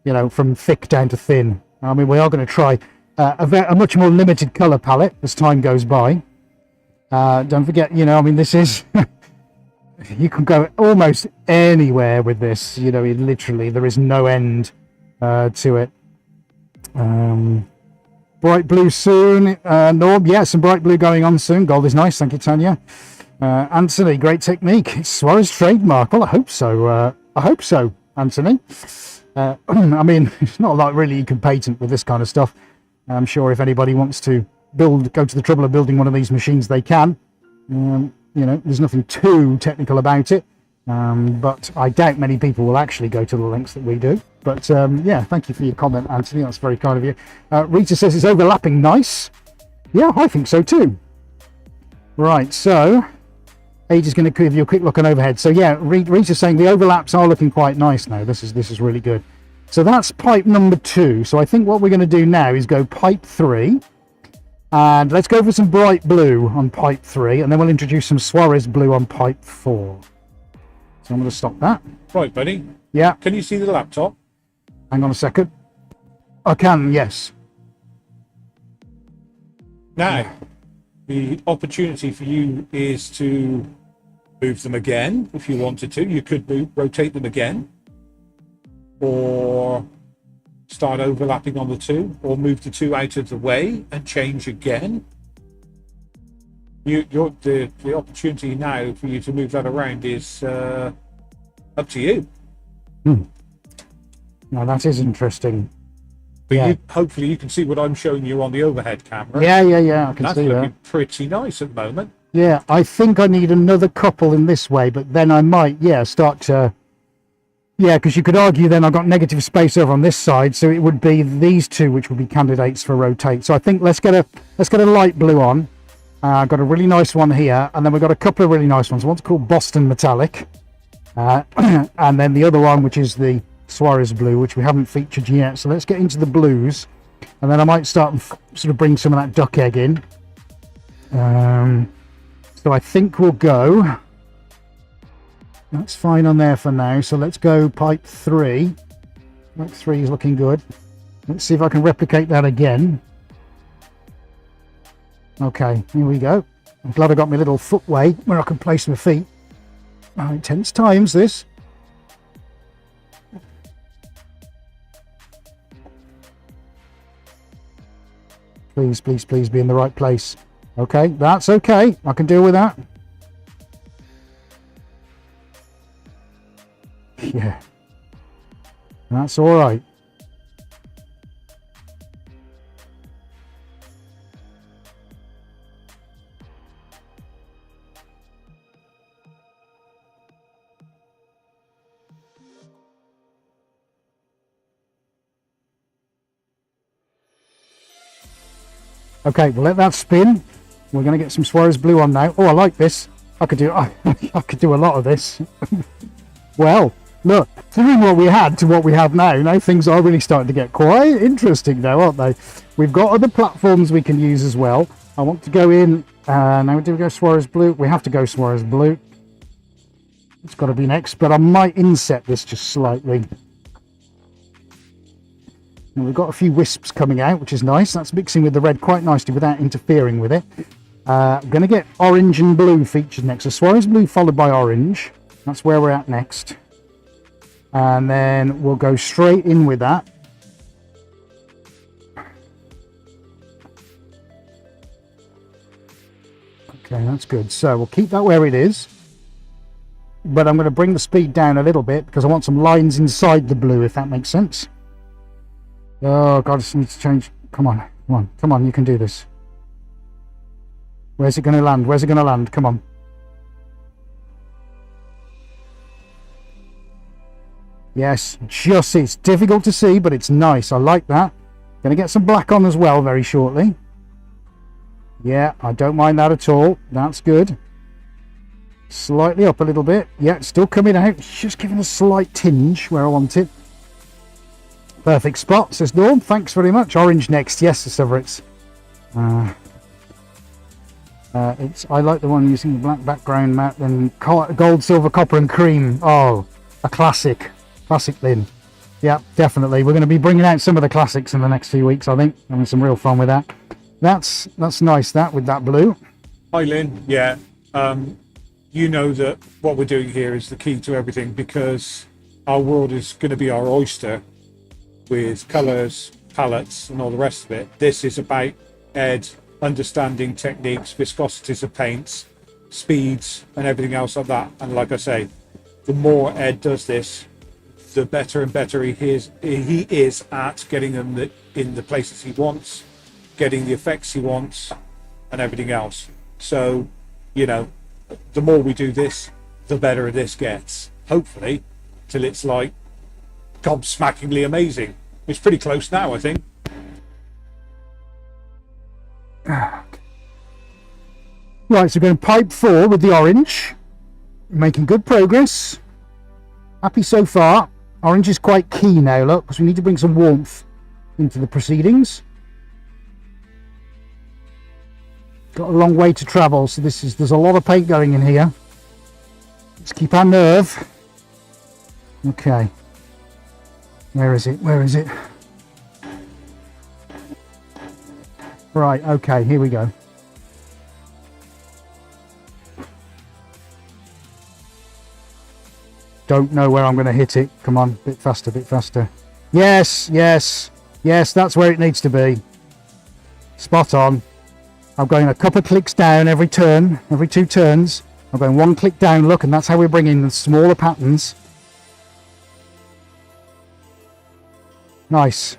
you know, from thick down to thin. I mean, we are going to try a much more limited color palette as time goes by. Don't forget, you know, I mean, this is you can go almost anywhere with this, you know, literally there is no end to it. Bright blue soon. Norm, yeah, some bright blue going on soon. Gold is nice, thank you, Tanya. Anthony, great technique. It's Suarez trademark. Well, I hope so. I hope so, Anthony. I mean, it's not a lot really you can patent with this kind of stuff. I'm sure if anybody wants to go to the trouble of building one of these machines, they can. You know, there's nothing too technical about it. But I doubt many people will actually go to the lengths that we do. But yeah, thank you for your comment, Anthony. That's very kind of you. Rita says it's overlapping nice. Yeah, I think so too. Right, so Age is going to give you a quick look on overhead. So yeah, Rita's saying the overlaps are looking quite nice now. This is really good. So that's pipe number 2. So I think what we're going to do now is go pipe 3. And let's go for some bright blue on pipe 3. And then we'll introduce some Suarez blue on pipe 4. So I'm going to stop that. Right, buddy. Yeah. Can you see the laptop? Hang on a second. I can, yes. Now, the opportunity for you is to move them again if you wanted to. You could rotate them again, or start overlapping on the 2, or move the 2 out of the way and change again. The opportunity now for you to move that around is up to you. Now that is interesting. But yeah. Hopefully you can see what I'm showing you on the overhead camera. Yeah, I can That's see that. looking pretty nice at the moment. Yeah, I think I need another couple in this way, but then I might, yeah, start to... Yeah, because you could argue then I've got negative space over on this side, so it would be these two which would be candidates for rotate. So I think let's get a light blue on. I've got a really nice one here, and then we've got a couple of really nice ones. One's called Boston Metallic, and then the other one, which is the Suarez Blue, which we haven't featured yet. So let's get into the blues, and then I might start and sort of bring some of that duck egg in. So I think we'll go... That's fine on there for now. So let's go pipe 3. Pipe 3 is looking good. Let's see if I can replicate that again. Okay, here we go. I'm glad I got my little footway where I can place my feet. Oh, intense times, this. Please, please, please be in the right place. Okay, that's okay. I can deal with that. Yeah, that's all right. Okay, we'll let that spin. We're going to get some Suarez Blue on now. Oh, I like this. I could do I could do a lot of this. Well, look, from what we had to what we have now things are really starting to get quite interesting now, aren't they? We've got other platforms we can use as well. I want to go in, now do we go Suarez Blue? We have to go Suarez Blue. It's got to be next, but I might inset this just slightly. And we've got a few wisps coming out, which is nice. That's mixing with the red quite nicely without interfering with it. I'm going to get orange and blue featured next. So Suarez Blue followed by orange. That's where we're at next. And then we'll go straight in with that. Okay, that's good. So we'll keep that where it is. But I'm going to bring the speed down a little bit because I want some lines inside the blue, if that makes sense. Oh, God, this needs to change. Come on, come on, come on, you can do this. Where's it going to land? Where's it going to land? Come on. Yes, just it's difficult to see, but it's nice. I like that. Going to get some black on as well very shortly. Yeah, I don't mind that at all. That's good. Slightly up a little bit. Yeah, it's still coming out. It's just giving a slight tinge where I want it. Perfect spot, says Dawn. Thanks very much. Orange next. Yes, it's I like the one using the black background matte and gold, silver, copper and cream. Oh, a classic. Classic Lynn. Yeah, definitely. We're going to be bringing out some of the classics in the next few weeks, I think. Having some real fun with that. That's nice, that, with that blue. Hi, Lynn. Yeah. You know that what we're doing here is the key to everything, because our world is going to be our oyster with colours, palettes and all the rest of it. This is about Ed understanding techniques, viscosities of paints, speeds and everything else like that. And like I say, the more Ed does this, the better and better he is at getting them in the places he wants, getting the effects he wants and everything else. So, you know, the more we do this, the better this gets, hopefully, till it's like gobsmackingly amazing. It's pretty close now, I think. Right, so we're going to pipe 4 with the orange. Making good progress. Happy so far. Orange is quite key now, look, because we need to bring some warmth into the proceedings. Got a long way to travel, so there's a lot of paint going in here. Let's keep our nerve. Okay. Where is it? Where is it? Right, okay, here we go. Don't know where I'm going to hit it. Come on, bit faster, bit faster. Yes, yes, yes, that's where it needs to be. Spot on. I'm going a couple of clicks down every turn, every 2 turns. I'm going 1 click down, look, and that's how we're bringing the smaller patterns. Nice.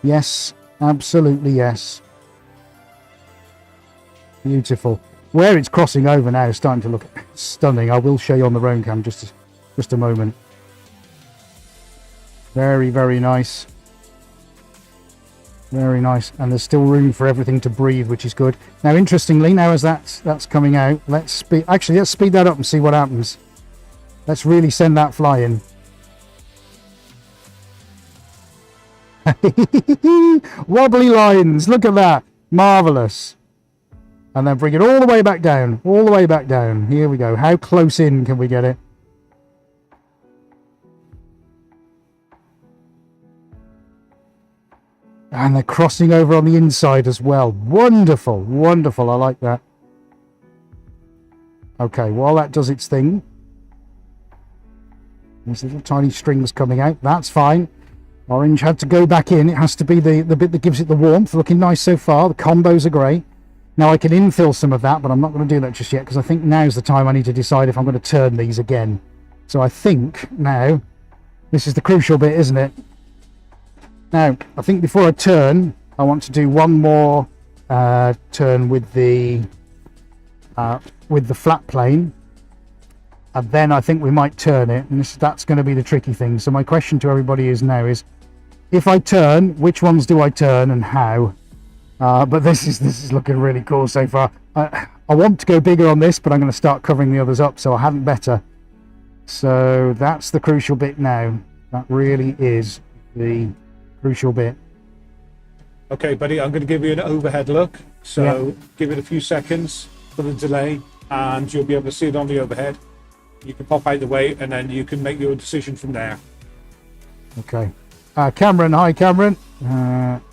Yes, absolutely yes. Beautiful. Where it's crossing over now is starting to look stunning. I will show you on the roam cam just a moment. Very, very nice. Very nice, and there's still room for everything to breathe, which is good. Now, interestingly, now as that's coming out, let's speed that up and see what happens. Let's really send that flying. Wobbly lines, look at that, marvelous. And then bring it all the way back down, all the way back down. Here we go. How close in can we get it? And they're crossing over on the inside as well. Wonderful, wonderful. I like that. Okay, while that does its thing, these little tiny strings coming out. That's fine. Orange had to go back in. It has to be the bit that gives it the warmth. Looking nice so far. The combos are great. Now I can infill some of that, but I'm not going to do that just yet because I think now's the time I need to decide if I'm going to turn these again. So I think now this is the crucial bit, isn't it? Now, I think before I turn, I want to do one more turn with the flat plane, and then I think we might turn it, and that's going to be the tricky thing. So my question to everybody is now is, if I turn, which ones do I turn and how? But this is looking really cool so far. I want to go bigger on this, but I'm going to start covering the others up, so I hadn't better. So that's the crucial bit now. That really is the crucial bit. Okay, buddy, I'm going to give you an overhead look. So give it a few seconds for the delay, and you'll be able to see it on the overhead. You can pop out the way, and then you can make your decision from there. Okay. Cameron, hi Cameron.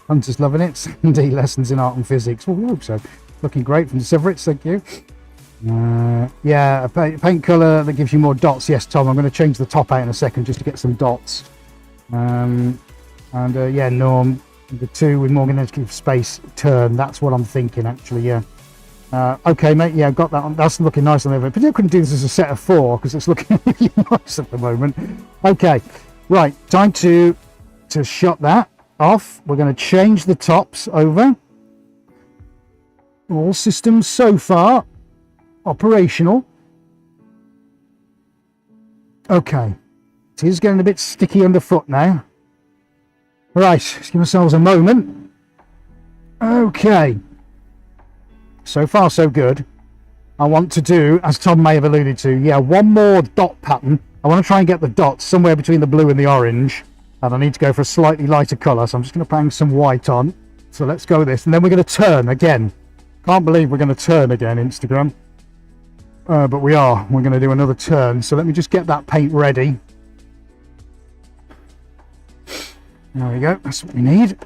Hunter's loving it. Sandy, lessons in art and physics. Well, we hope so. Looking great from the Severets, thank you. Yeah, a paint colour that gives you more dots. Yes, Tom, I'm going to change the top out in a second just to get some dots. Yeah, Norm, the two with more magnetic space turn. That's what I'm thinking, actually, yeah. Okay, mate, yeah, got that on. That's looking nice on there. But I couldn't do this as a set of 4 because it's looking really nice at the moment. Okay, right, time to shut that off. We're going to change the tops over. All systems so far operational. Okay, it is getting a bit sticky underfoot now. Right, let's give ourselves a moment. Okay, so far so good. I want to do, as Tom may have alluded to, yeah, one more dot pattern. I want to try and get the dots somewhere between the blue and the orange, and I need to go for a slightly lighter colour, so I'm just going to bang some white on. So let's go with this, and then we're going to turn again. Can't believe we're going to turn again, Instagram. But we are. We're going to do another turn, so let me just get that paint ready. There we go, that's what we need.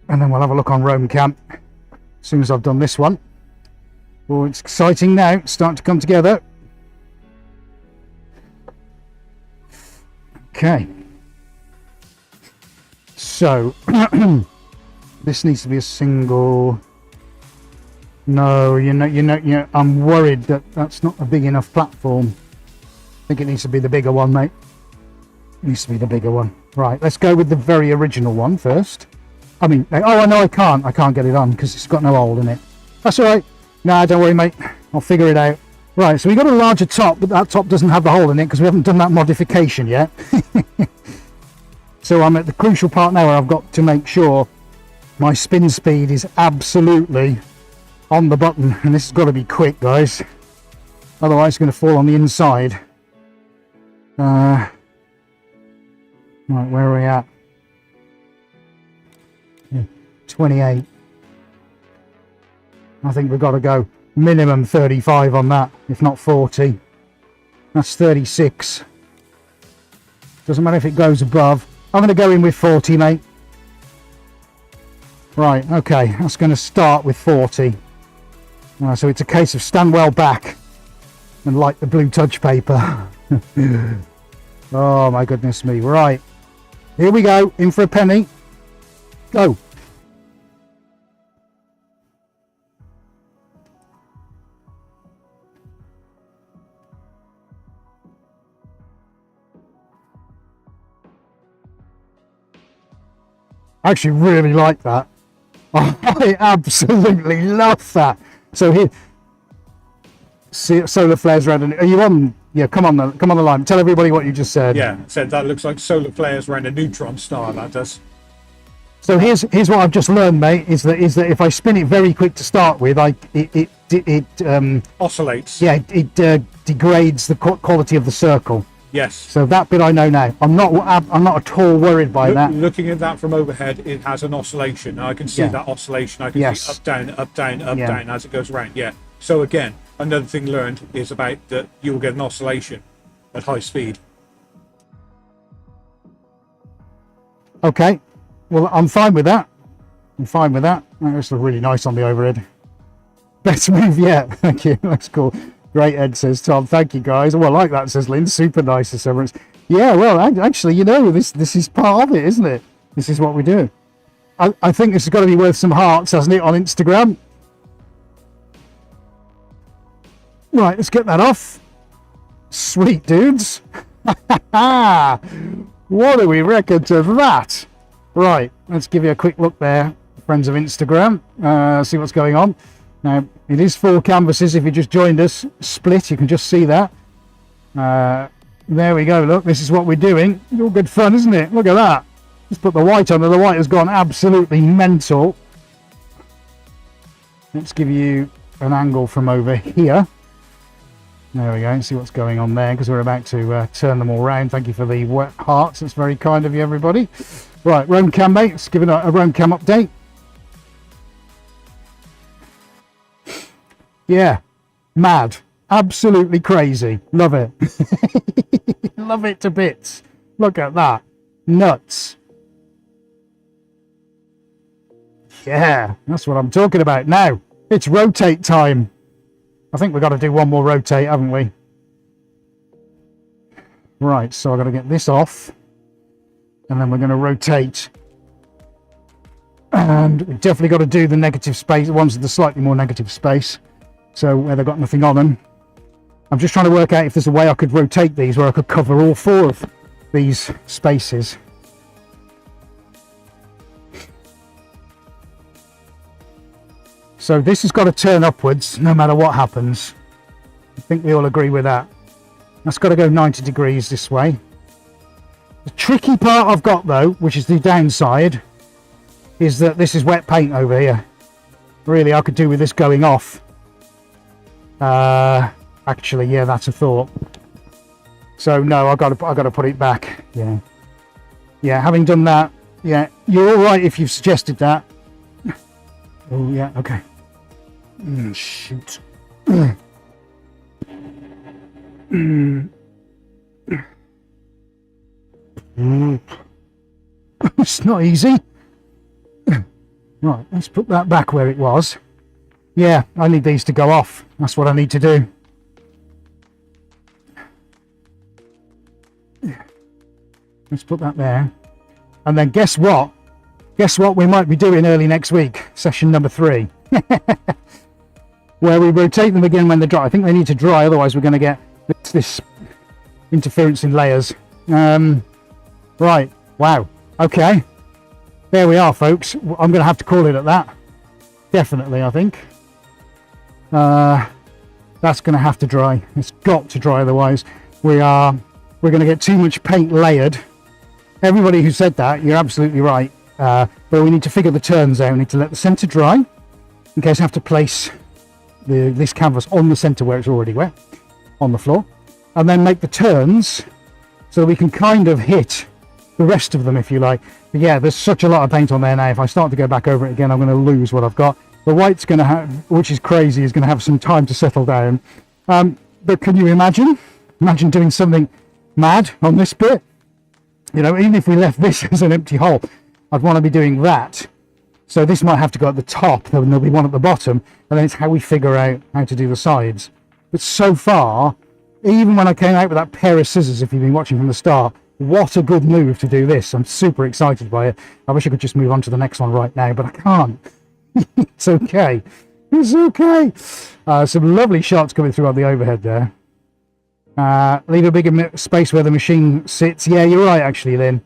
And then we'll have a look on Roam Camp as soon as I've done this one. Oh, it's exciting now, it's starting to come together. Okay. So, this needs to be a single. No, you know, I'm worried that that's not a big enough platform. I think it needs to be the bigger one, mate. It needs to be the bigger one. Right, let's go with the very original one first. I mean, oh, I know I can't get it on because it's got no hole in it. That's all right. Nah, don't worry, mate. I'll figure it out. Right, so we got a larger top, but that top doesn't have the hole in it because we haven't done that modification yet. So I'm at the crucial part now where I've got to make sure my spin speed is absolutely on the button, and this has got to be quick, guys. Otherwise, it's going to fall on the inside. Right, where are we at? 28. I think we've got to go minimum 35 on that, if not 40. That's 36. Doesn't matter if it goes above. I'm going to go in with 40, mate. Right, okay, that's going to start with 40. So it's a case of stand well back and light the blue touch paper. Oh my goodness me. Right, here we go, in for a penny. Go. I actually really like that. I absolutely love that. So here, see, solar flares around. Are you on? Yeah, come on the line. Tell everybody what you just said. Yeah, said that looks like solar flares around a neutron star. That does. So here's what I've just learned, mate. Is that if I spin it very quick to start with, it Oscillates. yeah, it degrades the quality of the circle. Yes. So that bit I know now. I'm not at all worried by that. Looking at that from overhead, it has an oscillation. I can see that oscillation. I can see up, down, up, down, up, down as it goes around. Yeah. So again, another thing learned is about that you'll get an oscillation at high speed. Okay. Well, I'm fine with that. That looks really nice on the overhead. Best move yet. Thank you. That's cool. Great, Ed, says Tom. Thank you, guys. Well, I like that, says Lynn. Super nice, says Severance. Yeah, well, actually, you know, this is part of it, isn't it? This is what we do. I think this has got to be worth some hearts, hasn't it, on Instagram? Right, let's get that off. Sweet, dudes. What do we reckon to that? Right, let's give you a quick look there, friends of Instagram. See what's going on. Now, it is 4 canvases. If you just joined us, split, you can just see that. There we go. Look, this is what we're doing. It's all good fun, isn't it? Look at that. Let's put the white on. The white has gone absolutely mental. Let's give you an angle from over here. There we go. See what's going on there, because we're about to turn them all round. Thank you for the wet hearts. That's very kind of you, everybody. Right, Roam Cam, mate. Let's give it a Roam Cam update. Yeah, mad, absolutely crazy. Love it. Love it to bits. Look at that. Nuts. Yeah, that's what I'm talking about. Now, it's rotate time. I think we've got to do one more rotate, haven't we? Right, so I've got to get this off. And then we're going to rotate. And we've definitely got to do the negative space, the ones with the slightly more negative space. So where they've got nothing on them. I'm just trying to work out if there's a way I could rotate these where I could cover all 4 of these spaces. So this has got to turn upwards no matter what happens. I think we all agree with that. That's got to go 90 degrees this way. The tricky part I've got though, which is the downside, is that this is wet paint over here. Really, I could do with this going off. Actually, yeah, that's a thought. So no, I got to put it back. Yeah. Having done that, yeah, you're all right if you've suggested that. Oh yeah, okay. Shoot. It's not easy. Right, let's put that back where it was. Yeah, I need these to go off. That's what I need to do. Let's put that there. And then guess what? Guess what we might be doing early next week? Session number 3. Where we rotate them again when they're dry. I think they need to dry, otherwise we're going to get this interference in layers. Right. Wow. Okay. There we are, folks. I'm going to have to call it at that. Definitely, I think. That's going to have to dry. It's got to dry, otherwise we're going to get too much paint layered. Everybody who said that, you're absolutely right. But we need to figure the turns out. We need to let the centre dry, in case I have to place this canvas on the centre where it's already wet, on the floor, and then make the turns so that we can kind of hit the rest of them, if you like. But yeah, there's such a lot of paint on there now. If I start to go back over it again, I'm going to lose what I've got. The white's going to have, which is crazy, is going to have some time to settle down. But can you imagine doing something mad on this bit? You know, even if we left this as an empty hole, I'd want to be doing that. So this might have to go at the top, then there'll be one at the bottom, and then it's how we figure out how to do the sides. But so far, even when I came out with that pair of scissors, if you've been watching from the start, what a good move to do this. I'm super excited by it. I wish I could just move on to the next one right now, but I can't. It's okay. It's okay. Some lovely shots coming through on the overhead there. Leave a bigger space where the machine sits. Yeah, you're right, actually, Lynn.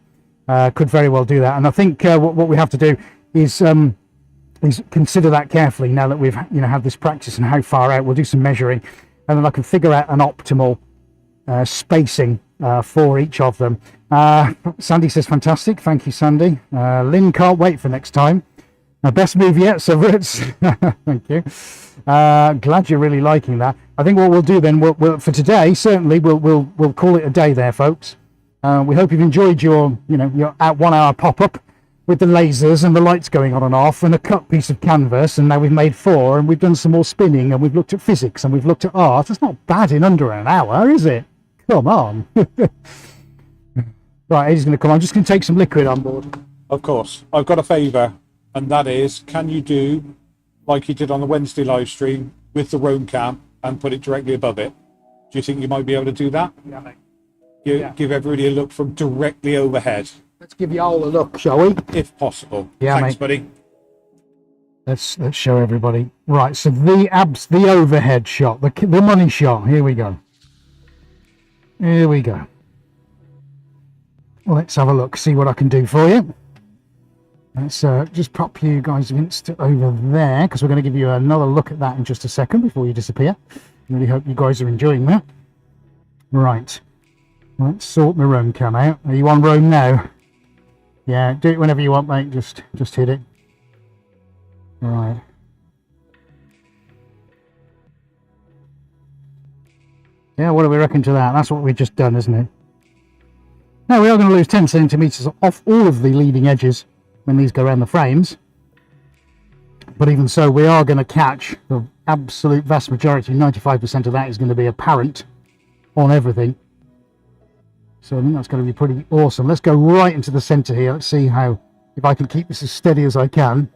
could very well do that. And I think what we have to do is consider that carefully now that we've had this practice and how far out. We'll do some measuring, and then I can figure out an optimal spacing for each of them. Sandy says fantastic, thank you Sandy. Lynn can't wait for next time. Best move yet, Severance. Thank you. Glad you're really liking that. I think what we'll do then, we'll for today certainly we'll call it a day there, folks. We hope you've enjoyed your 1 hour pop-up with the lasers and the lights going on and off and a cut piece of canvas, and now we've made 4 and we've done some more spinning and we've looked at physics and we've looked at art. It's not bad in under an hour, is it? Come on. Right, Eddie's going to come on. I'm just going to take some liquid on board. Of course. I've got a favour, and that is, can you do like you did on the Wednesday live stream with the roam cam and put it directly above it? Do you think you might be able to do that? Yeah, mate. Give everybody a look from directly overhead. Let's give you all a look, shall we? If possible. Yeah, thanks, mate. buddy. Let's show everybody. Right, so the overhead shot, the money shot. Here we go. Here we go. Let's have a look, see what I can do for you. Let's just pop you guys over there, because we're going to give you another look at that in just a second before you disappear. Really hope you guys are enjoying that. Right. Let's sort my roam cam out. Are you on roam now? Yeah, do it whenever you want, mate. Just hit it. Right. Yeah, what do we reckon to that? That's what we've just done, isn't it? Now, we are going to lose 10 centimetres off all of the leading edges when these go around the frames. But even so, we are going to catch the absolute vast majority. 95% of that is going to be apparent on everything. So I think that's going to be pretty awesome. Let's go right into the centre here. Let's see if I can keep this as steady as I can.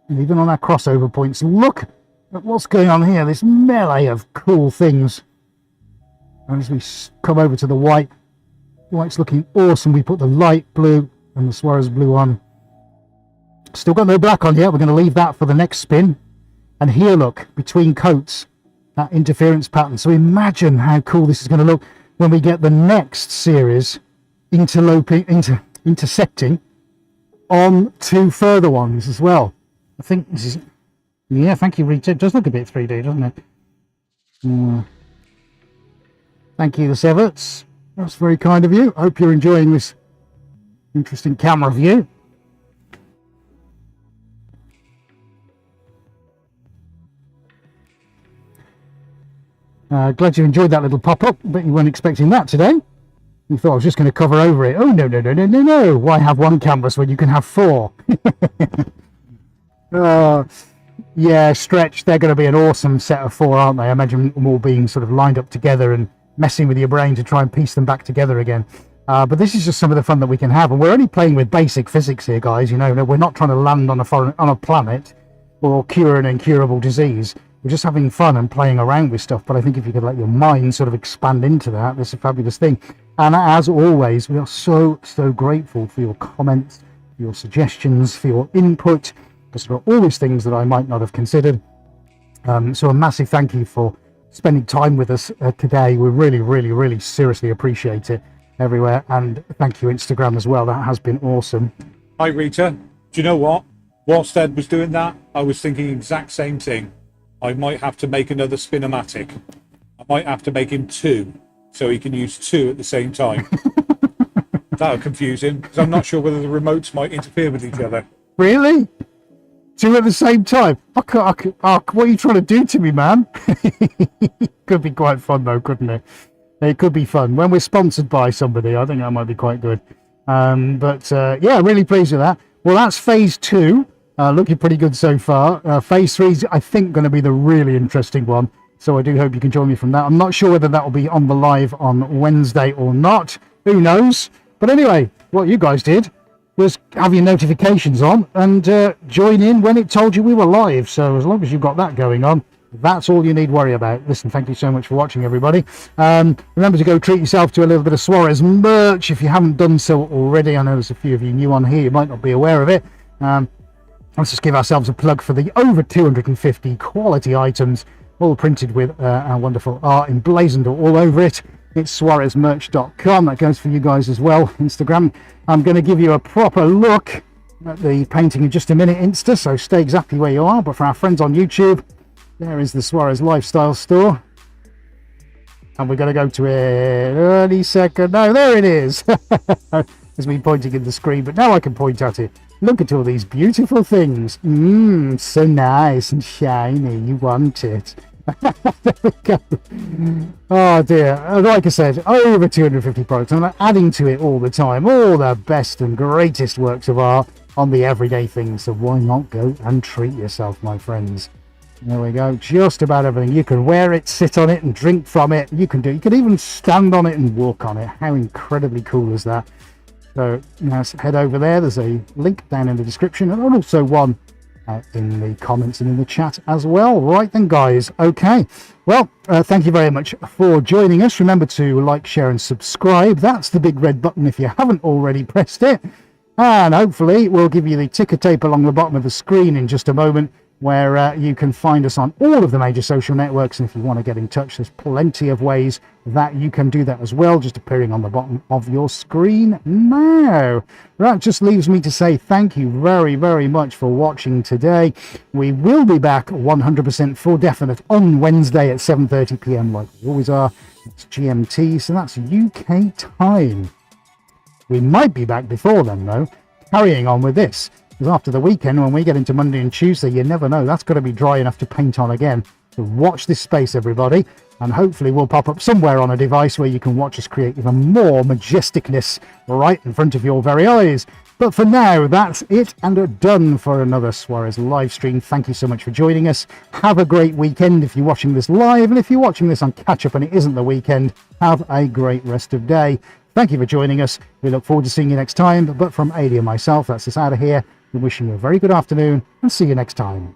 And even on our crossover points, look at what's going on here. This melee of cool things. And as we come over to the white, the white's looking awesome. We put the light blue and the Suarez blue on. Still got no black on yet. We're going to leave that for the next spin. And here, look, between coats, that interference pattern. So imagine how cool this is going to look when we get the next series intersecting on 2 further ones as well. I think this is, yeah, thank you, Rita. It does look a bit 3D, doesn't it? Thank you, the Severts. That's very kind of you. Hope you're enjoying this interesting camera view. Glad you enjoyed that little pop-up, but you weren't expecting that today. You thought I was just going to cover over it. Oh, no. Why have 1 canvas when you can have 4? Yeah, Stretch, they're going to be an awesome set of 4, aren't they? I imagine them all being sort of lined up together and messing with your brain to try and piece them back together again. But this is just some of the fun that we can have. And we're only playing with basic physics here, guys. You know, we're not trying to land on a planet or cure an incurable disease. We're just having fun and playing around with stuff. But I think if you could let your mind sort of expand into that, this is a fabulous thing. And as always, we are so grateful for your comments, for your suggestions, for your input, because there are always things that I might not have considered. So a massive thank you for spending time with us today. We really seriously appreciate it everywhere. And thank you, Instagram, as well. That has been awesome. Hi, Rita. Do you know what? Whilst Ed was doing that, I was thinking exact same thing. I might have to make another Spinomatic. I might have to make him 2, so he can use 2 at the same time. That'll confuse him, because I'm not sure whether the remotes might interfere with each other. Really? 2 at the same time? What are you trying to do to me, man? Could be quite fun, though, couldn't it? It could be fun. When we're sponsored by somebody, I think that might be quite good. Yeah, really pleased with that. Well, that's phase 2. Looking pretty good so far. Phase 3 is, I think, going to be the really interesting one. So I do hope you can join me from that. I'm not sure whether that will be on the live on Wednesday or not. Who knows? But anyway, what you guys did was have your notifications on and join in when it told you we were live. So as long as you've got that going on, that's all you need worry about. Listen, thank you so much for watching, everybody. Remember to go treat yourself to a little bit of Suarez merch if you haven't done so already. I know there's a few of you new on here. You might not be aware of it. Let's just give ourselves a plug for the over 250 quality items, all printed with our wonderful art emblazoned all over it. it's suarezmerch.com. That goes for you guys as well. Instagram. I'm going to give you a proper look at the painting in just a minute, Insta, so stay exactly where you are. But for our friends on YouTube, there is the Suarez Lifestyle Store. And we're going to go to it any second. No, there it is. There's me pointing at the screen, but now I can point at it. Look at all these beautiful things. So nice and shiny. You want it. There we go. Oh dear. Like I said, over 250 products. I'm adding to it all the time. All the best and greatest works of art on the everyday things. So why not go and treat yourself, my friends? There we go. Just about everything. You can wear it, sit on it and drink from it. You can even stand on it and walk on it. How incredibly cool is that? So now head over there. There's a link down in the description and also one in the comments and in the chat as well. Right then, guys. Okay. Well, thank you very much for joining us. Remember to like, share and subscribe. That's the big red button if you haven't already pressed it. And hopefully we'll give you the ticker tape along the bottom of the screen in just a moment, where you can find us on all of the major social networks. And if you want to get in touch, there's plenty of ways that you can do that as well, just appearing on the bottom of your screen now. That just leaves me to say thank you very, very much for watching today. We will be back 100% for definite on Wednesday at 7:30 p.m. like we always are. It's GMT, so that's UK time. We might be back before then, though, carrying on with this. Because after the weekend, when we get into Monday and Tuesday, you never know. That's got to be dry enough to paint on again. So watch this space, everybody. And hopefully we'll pop up somewhere on a device where you can watch us create even more majesticness right in front of your very eyes. But for now, that's it and done for another Suarez live stream. Thank you so much for joining us. Have a great weekend if you're watching this live. And if you're watching this on catch-up and it isn't the weekend, have a great rest of day. Thank you for joining us. We look forward to seeing you next time. But from Adi and myself, that's us out of here. We're wishing you a very good afternoon and see you next time.